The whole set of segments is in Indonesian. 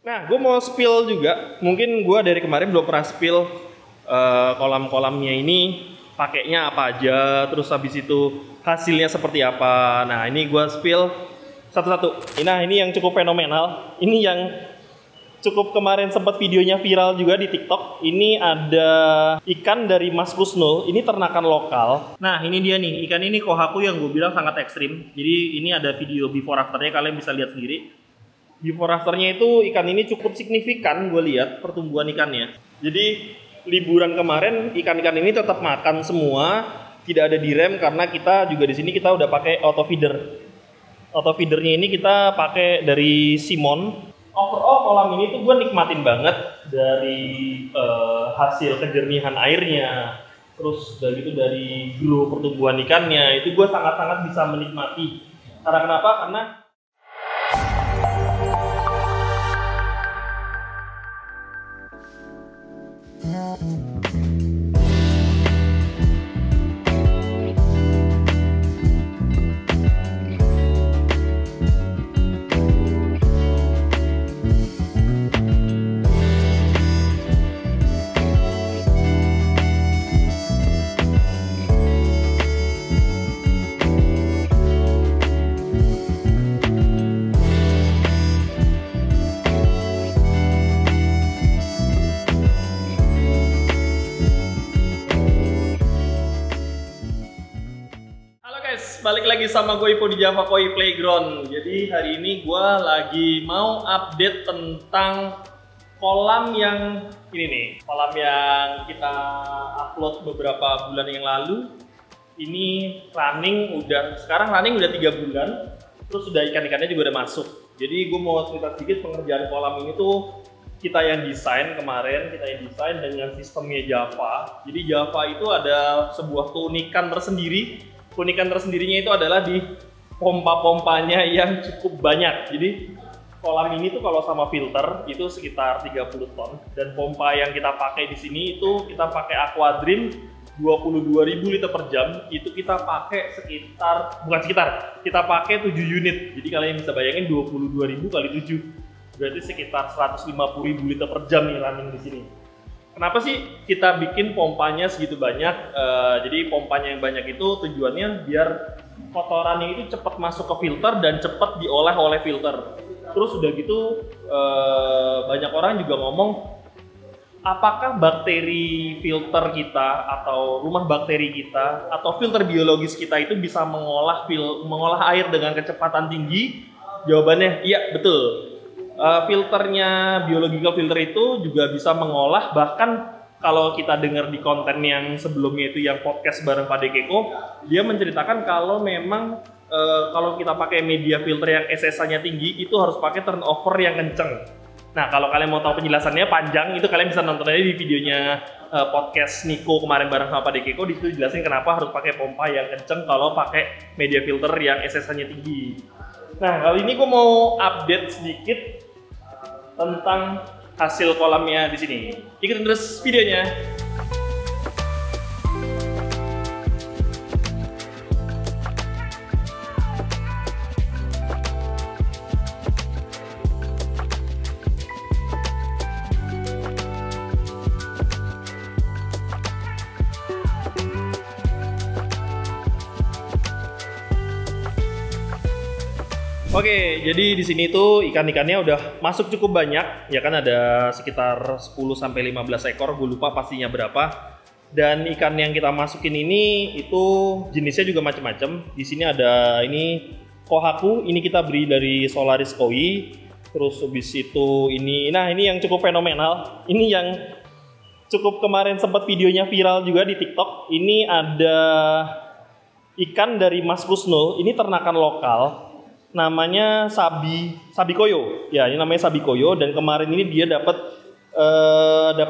Nah, gue mau spill juga. Mungkin gue dari kemarin belum pernah spill kolam-kolamnya ini pakainya apa aja, terus habis itu hasilnya seperti apa. Nah, ini gue spill satu-satu. Nah, ini yang cukup fenomenal. Ini yang cukup kemarin sempat videonya viral juga di TikTok. Ini ada ikan dari Mas Kusnul. Ini ternakan lokal. Nah, ini dia nih. Ikan ini kohaku yang gue bilang sangat ekstrim. Jadi ini ada video before afternya, kalian bisa lihat sendiri. Before afternya itu ikan ini cukup signifikan gue lihat pertumbuhan ikannya. Jadi liburan kemarin ikan-ikan ini tetap makan semua, tidak ada direm karena kita juga di sini kita udah pakai auto feeder. Auto feedernya ini kita pakai dari Simon. Overall kolam ini tuh gue nikmatin banget dari hasil kejernihan airnya, terus dari itu dari grow pertumbuhan ikannya itu gue sangat-sangat bisa menikmati. Karena kenapa? Karena balik lagi sama gue Ipo di Java Koi Playground. Jadi hari ini gue lagi mau update tentang kolam yang ini nih, kolam yang kita upload beberapa bulan yang lalu. Ini sekarang running udah 3 bulan, terus sudah ikan-ikannya juga udah masuk. Jadi gue mau cerita sedikit pengerjaan kolam ini tuh kita yang desain kemarin, kita yang desain dengan sistemnya Java. Jadi Java itu ada sebuah keunikan tersendiri. Keunikan tersendirinya itu adalah di pompa-pompanya yang cukup banyak. Jadi kolam ini tuh kalau sama filter itu sekitar 30 ton dan pompa yang kita pakai di sini itu kita pakai Aquadream 22.000 liter per jam. Itu kita pakai kita pakai 7 unit. Jadi kalian bisa bayangin 22.000 kali 7 berarti sekitar 150.000 liter per jam nih running di sini. Kenapa sih kita bikin pompanya segitu banyak? Jadi pompanya yang banyak itu tujuannya biar kotorannya itu cepat masuk ke filter dan cepat diolah oleh filter. Terus udah gitu banyak orang juga ngomong, apakah bakteri filter kita atau rumah bakteri kita atau filter biologis kita itu bisa mengolah air dengan kecepatan tinggi? Jawabannya iya, betul. Filternya biological filter itu juga bisa mengolah, bahkan kalau kita dengar di konten yang sebelumnya itu yang podcast bareng Pak Dekeko, dia menceritakan kalau memang kalau kita pakai media filter yang SSA-nya tinggi itu harus pakai turnover yang kenceng. Nah, kalau kalian mau tahu penjelasannya panjang, itu kalian bisa nonton aja di videonya podcast Niko kemarin bareng sama Pak Dekeko. Di situ jelasin kenapa harus pakai pompa yang kenceng kalau pakai media filter yang SSA-nya tinggi. Nah, kali ini gue mau update sedikit tentang hasil kolamnya di sini. Ikutin terus videonya. Oke, jadi di sini tuh ikan-ikannya udah masuk cukup banyak, ya kan ada sekitar 10-15 ekor, gue lupa pastinya berapa. Dan ikan yang kita masukin ini itu jenisnya juga macam-macam. Di sini ada ini kohaku, ini kita beri dari Solaris Koi. Terus habis itu ini yang cukup fenomenal. Ini yang cukup kemarin sempat videonya viral juga di TikTok. Ini ada ikan dari Mas Kusnul, ini ternakan lokal. Namanya Sabi Koyo. Ya, ini namanya Sabi Koyo dan kemarin ini dia dapat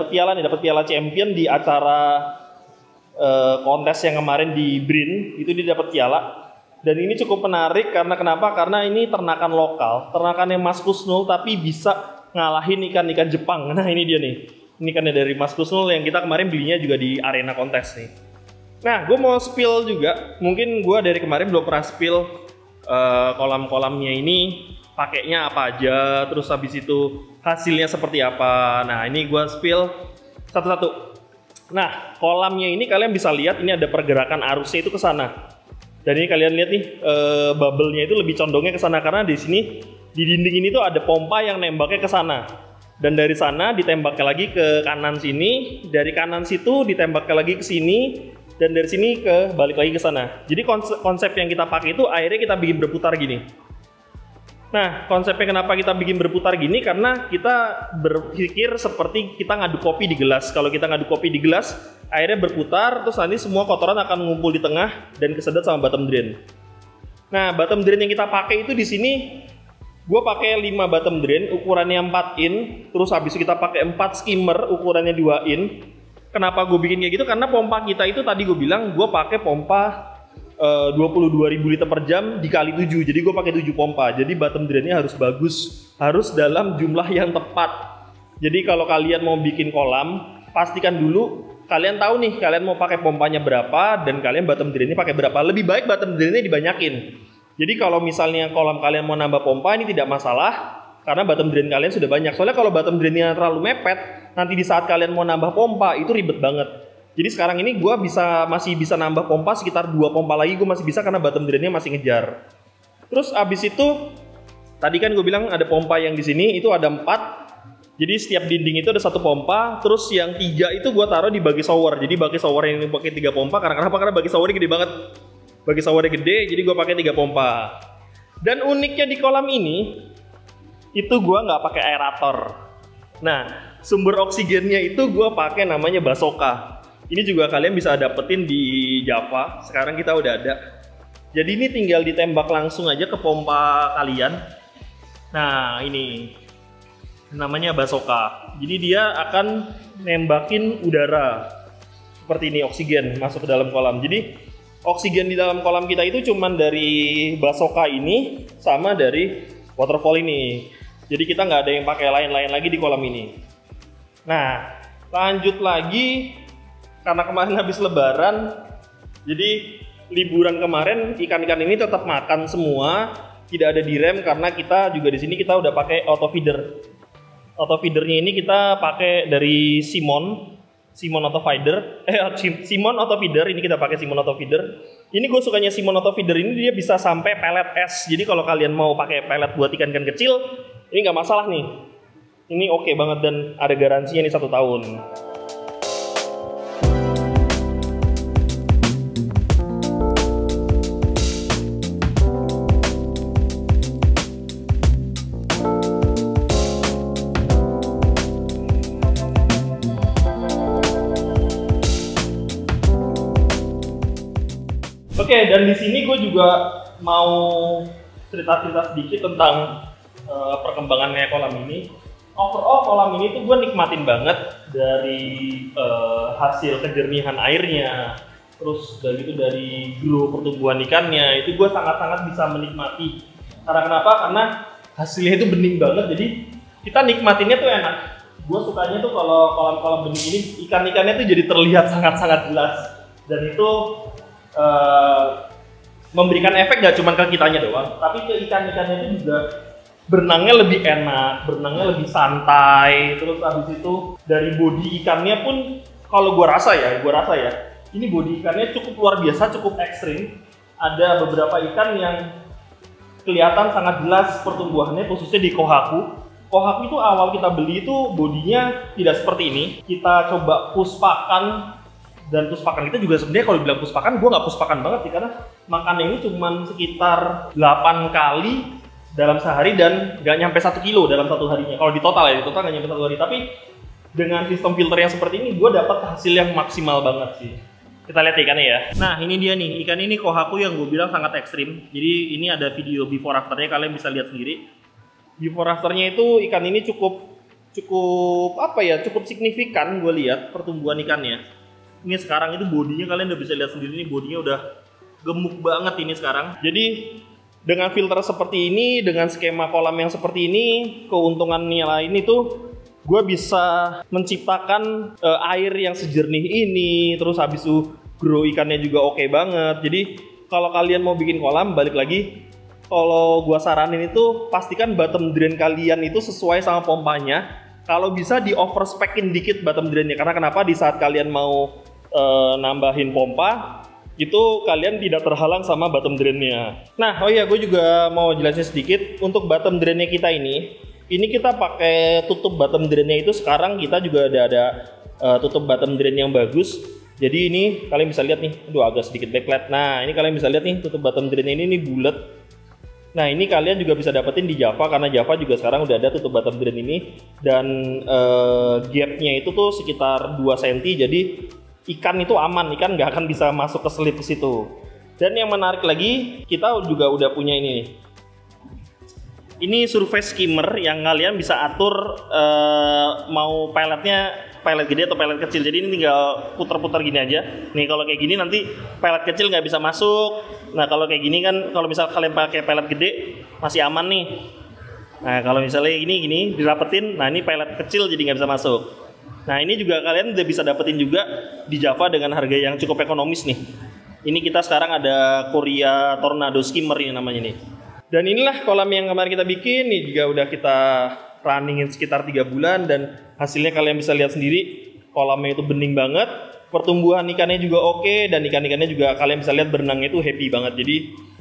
piala champion di acara kontes yang kemarin di Brin. Itu dia dapat piala. Dan ini cukup menarik karena kenapa? Karena ini ternakan lokal, ternakannya Mas Kusnul tapi bisa ngalahin ikan-ikan Jepang. Nah, ini dia nih. Ini ikannya dari Mas Kusnul yang kita kemarin belinya juga di arena kontes nih. Nah, gue mau spill juga. Mungkin gue dari kemarin belum pernah spill kolam-kolamnya ini pakainya apa aja, terus habis itu hasilnya seperti apa. Nah ini gue spill satu-satu. Nah kolamnya ini kalian bisa lihat ini ada pergerakan arusnya itu ke sana. Dan ini kalian lihat nih bubble-nya itu lebih condongnya ke sana karena di sini di dinding ini tuh ada pompa yang nembaknya ke sana. Dan dari sana ditembaknya lagi ke kanan sini, dari kanan situ ditembaknya lagi ke sini, dan dari sini ke balik lagi ke sana. Jadi konsep yang kita pakai itu airnya kita bikin berputar gini. Nah, konsepnya kenapa kita bikin berputar gini? Karena kita berpikir seperti kita ngaduk kopi di gelas. Kalau kita ngaduk kopi di gelas, airnya berputar, terus nanti semua kotoran akan ngumpul di tengah dan kesedot sama bottom drain. Nah, bottom drain yang kita pakai itu di sini, gue pakai 5 bottom drain, ukurannya 4 in, terus habis itu kita pakai 4 skimmer, ukurannya 2 in. Kenapa gue bikin kayak gitu? Karena pompa kita itu tadi gue bilang, gue pakai pompa 22.000 liter per jam dikali 7, jadi gue pakai 7 pompa. Jadi bottom drainnya harus bagus, harus dalam jumlah yang tepat. Jadi kalau kalian mau bikin kolam, pastikan dulu kalian tahu nih kalian mau pakai pompanya berapa dan kalian bottom drainnya pakai berapa. Lebih baik bottom drainnya dibanyakin. Jadi kalau misalnya kolam kalian mau nambah pompa ini tidak masalah karena bottom drain kalian sudah banyak. Soalnya kalau bottom drainnya terlalu mepet, nanti di saat kalian mau nambah pompa itu ribet banget. Jadi sekarang ini gue masih bisa nambah pompa sekitar 2 pompa lagi, gue masih bisa karena bottom drainnya masih ngejar. Terus abis itu tadi kan gue bilang ada pompa yang di sini itu ada 4. Jadi setiap dinding itu ada 1 pompa. Terus yang 3 itu gue taruh di bagi shower. Jadi bagi shower yang pakai 3 pompa karena kenapa? Karena bagi showernya gede banget. Bagi showernya gede, jadi gue pakai 3 pompa. Dan uniknya di kolam ini itu gue nggak pakai aerator. Nah sumber oksigennya itu gue pakai namanya Basoka. Ini juga kalian bisa dapetin di Java, sekarang kita udah ada. Jadi ini tinggal ditembak langsung aja ke pompa kalian. Nah ini namanya Basoka. Jadi dia akan nembakin udara seperti ini, oksigen masuk ke dalam kolam. Jadi oksigen di dalam kolam kita itu cuman dari Basoka ini sama dari waterfall ini. Jadi kita nggak ada yang pakai lain-lain lagi di kolam ini. Nah lanjut lagi. Karena kemarin habis lebaran, jadi liburan kemarin ikan-ikan ini tetap makan semua, tidak ada direm karena kita juga di sini kita udah pakai auto feeder. Auto feedernya ini kita pakai dari Simon Auto Feeder. Simon Auto Feeder ini kita pakai Simon Auto Feeder. Ini gue sukanya Simon Auto Feeder ini dia bisa sampai pelet es. Jadi kalau kalian mau pakai pelet buat ikan-ikan kecil, ini nggak masalah nih. Ini oke banget dan ada garansinya nih 1 tahun. Oke, dan di sini gue juga mau cerita-cerita sedikit tentang perkembangannya kolam ini. Overall kolam ini tuh gue nikmatin banget dari hasil kejernihan airnya, terus dari grow pertumbuhan ikannya itu gue sangat-sangat bisa menikmati. Karena kenapa? Karena hasilnya itu bening banget, jadi kita nikmatinnya tuh enak. Gue sukanya tuh kalau kolam-kolam bening ini ikan-ikannya tuh jadi terlihat sangat-sangat jelas dan itu memberikan efek gak cuma ke kitanya doang, tapi ke ikan-ikannya itu juga berenangnya lebih enak, berenangnya lebih santai. Terus habis itu dari body ikannya pun kalau gua rasa ya, ini body ikannya cukup luar biasa, cukup ekstrim. Ada beberapa ikan yang kelihatan sangat jelas pertumbuhannya, khususnya di kohaku. Kohaku itu awal kita beli itu bodinya tidak seperti ini. Kita coba puspakan. Dan puspakan kita juga sebenarnya kalau dibilang puspakan, gue nggak puspakan banget sih karena makannya ini cuma sekitar 8 kali dalam sehari dan nggak nyampe 1 kilo dalam 1 harinya. Kalau di total nggak nyampe 1 hari. Tapi dengan sistem filter yang seperti ini, gue dapat hasil yang maksimal banget sih. Kita lihat ikannya ya. Nah ini dia nih, ikan ini kohaku yang gue bilang sangat ekstrim. Jadi ini ada video before afternya, kalian bisa lihat sendiri. Before afternya itu ikan ini cukup signifikan gue lihat pertumbuhan ikannya. Ini sekarang itu bodinya kalian udah bisa lihat sendiri nih, bodinya udah gemuk banget ini sekarang. Jadi dengan filter seperti ini, dengan skema kolam yang seperti ini, keuntungannya lain itu gue bisa menciptakan air yang sejernih ini, terus habis itu grow ikannya juga oke banget. Jadi kalau kalian mau bikin kolam, balik lagi, kalau gua saranin itu pastikan bottom drain kalian itu sesuai sama pompanya. Kalau bisa di overspec-in dikit bottom drainnya, karena kenapa, di saat kalian mau nambahin pompa itu kalian tidak terhalang sama bottom drainnya. Nah, oh iya, gue juga mau jelasin sedikit untuk bottom drainnya kita ini kita pakai tutup bottom drainnya itu sekarang kita juga ada tutup bottom drain yang bagus. Jadi ini kalian bisa lihat nih, aduh agak sedikit backlight. Nah, ini kalian bisa lihat nih tutup bottom drainnya ini bulat. Nah, ini kalian juga bisa dapetin di Java, karena Java juga sekarang udah ada tutup bottom drain ini, dan gapnya itu tuh sekitar 2 cm, jadi ikan itu aman, ikan nggak akan bisa masuk ke selip ke situ. Dan yang menarik lagi, kita juga udah punya ini nih. Ini surface skimmer yang kalian bisa atur mau peletnya pelet gede atau pelet kecil. Jadi ini tinggal putar-putar gini aja. Nih kalau kayak gini nanti pelet kecil nggak bisa masuk. Nah kalau kayak gini kan, kalau misal kalian pakai pelet gede masih aman nih. Nah kalau misalnya gini dirapetin, nah ini pelet kecil jadi nggak bisa masuk. Nah ini juga kalian udah bisa dapetin juga di Java dengan harga yang cukup ekonomis nih. Ini kita sekarang ada Korea Tornado Skimmer ini namanya nih. Dan inilah kolam yang kemarin kita bikin, nih juga udah kita runningin sekitar 3 bulan, dan hasilnya kalian bisa lihat sendiri, kolamnya itu bening banget, pertumbuhan ikannya juga oke, dan ikan-ikannya juga kalian bisa lihat berenangnya itu happy banget. Jadi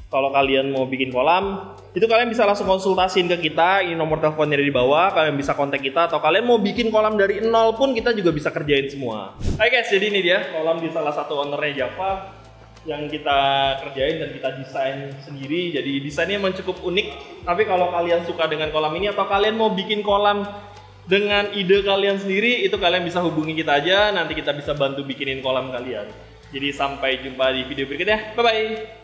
kalau kalian mau bikin kolam, itu kalian bisa langsung konsultasiin ke kita, ini nomor teleponnya di bawah, kalian bisa kontak kita, atau kalian mau bikin kolam dari nol pun kita juga bisa kerjain semua. Hai guys, jadi ini dia kolam di salah satu ownernya Java yang kita kerjain dan kita desain sendiri. Jadi desainnya memang cukup unik, tapi kalau kalian suka dengan kolam ini atau kalian mau bikin kolam dengan ide kalian sendiri, itu kalian bisa hubungi kita aja, nanti kita bisa bantu bikinin kolam kalian. Jadi sampai jumpa di video berikutnya, bye bye.